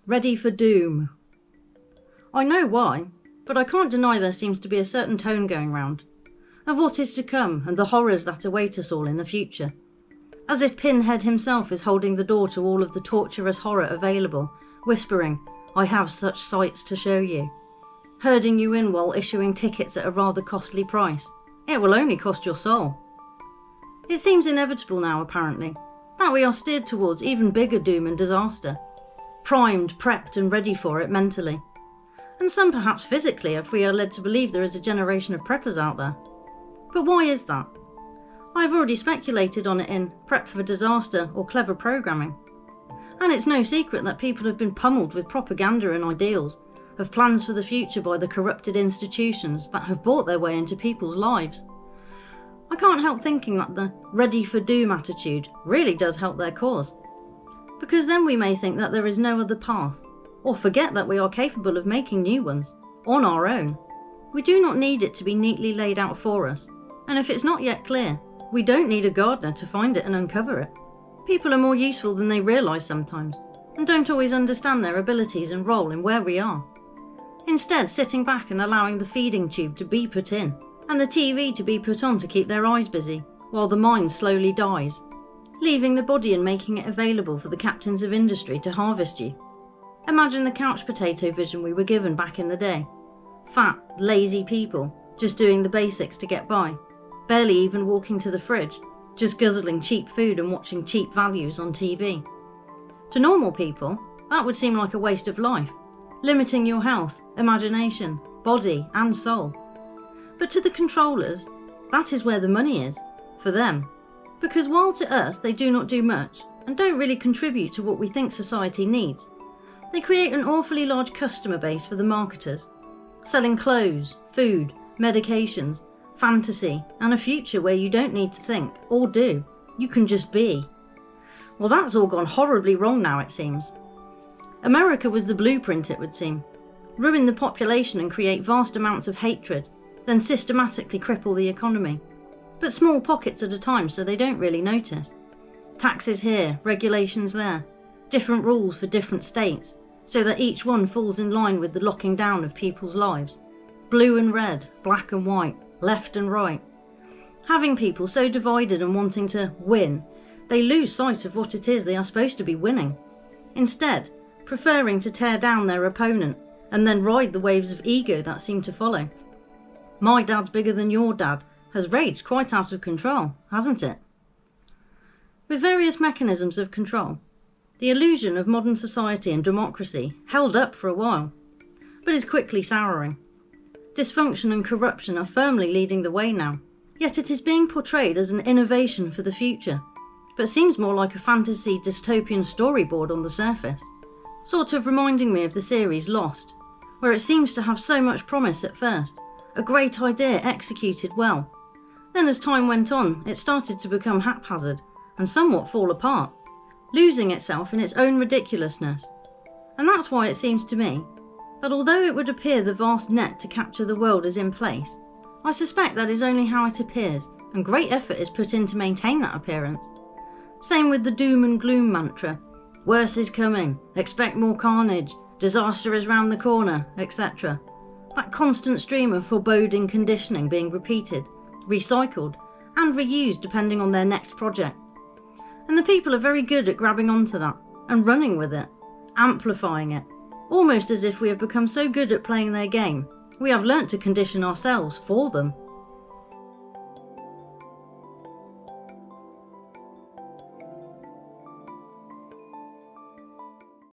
Ready for doom. I know why, but I can't deny there seems to be a certain tone going round, of what is to come and the horrors that await us all in the future. As if Pinhead himself is holding the door to all of the torturous horror available, whispering, "I have such sights to show you," herding you in while issuing tickets at a rather costly price. It will only cost your soul. It seems inevitable now, apparently, that we are steered towards even bigger doom and disaster, primed, prepped and ready for it mentally, and some perhaps physically if we are led to believe there is a generation of preppers out there. But why is that? I have already speculated on it in Prep for Disaster or Clever Programming, and it's no secret that people have been pummeled with propaganda and ideals of plans for the future by the corrupted institutions that have bought their way into people's lives. I can't help thinking that the ready for doom attitude really does help their cause, because then we may think that there is no other path, or forget that we are capable of making new ones, on our own. We do not need it to be neatly laid out for us, and if it's not yet clear, we don't need a gardener to find it and uncover it. People are more useful than they realise sometimes, and don't always understand their abilities and role in where we are. Instead, sitting back and allowing the feeding tube to be put in, and the TV to be put on to keep their eyes busy, while the mind slowly dies, leaving the body and making it available for the captains of industry to harvest you. Imagine the couch potato vision we were given back in the day. Fat, lazy people, just doing the basics to get by, barely even walking to the fridge, just guzzling cheap food and watching cheap values on TV. To normal people, that would seem like a waste of life, limiting your health, imagination, body and soul. But to the controllers, that is where the money is, for them. Because while to us they do not do much, and don't really contribute to what we think society needs, they create an awfully large customer base for the marketers, selling clothes, food, medications, fantasy, and a future where you don't need to think, or do, you can just be. Well, that's all gone horribly wrong now, it seems. America was the blueprint, it would seem. Ruin the population and create vast amounts of hatred, then systematically cripple the economy. But small pockets at a time so they don't really notice. Taxes here, regulations there, different rules for different states, so that each one falls in line with the locking down of people's lives. Blue and red, black and white, left and right. Having people so divided and wanting to win, they lose sight of what it is they are supposed to be winning. Instead, preferring to tear down their opponent and then ride the waves of ego that seem to follow. My dad's bigger than your dad has raged quite out of control, hasn't it? With various mechanisms of control, the illusion of modern society and democracy held up for a while, but is quickly souring. Dysfunction and corruption are firmly leading the way now, yet it is being portrayed as an innovation for the future, but seems more like a fantasy dystopian storyboard on the surface, sort of reminding me of the series Lost, where it seems to have so much promise at first, a great idea executed well. Then as time went on, it started to become haphazard and somewhat fall apart, losing itself in its own ridiculousness. And that's why it seems to me that although it would appear the vast net to capture the world is in place, I suspect that is only how it appears, and great effort is put in to maintain that appearance. Same with the doom and gloom mantra. Worse is coming, expect more carnage, disaster is round the corner, etc. That constant stream of foreboding conditioning being repeated, recycled, and reused depending on their next project. And the people are very good at grabbing onto that and running with it, amplifying it, almost as if we have become so good at playing their game, we have learnt to condition ourselves for them.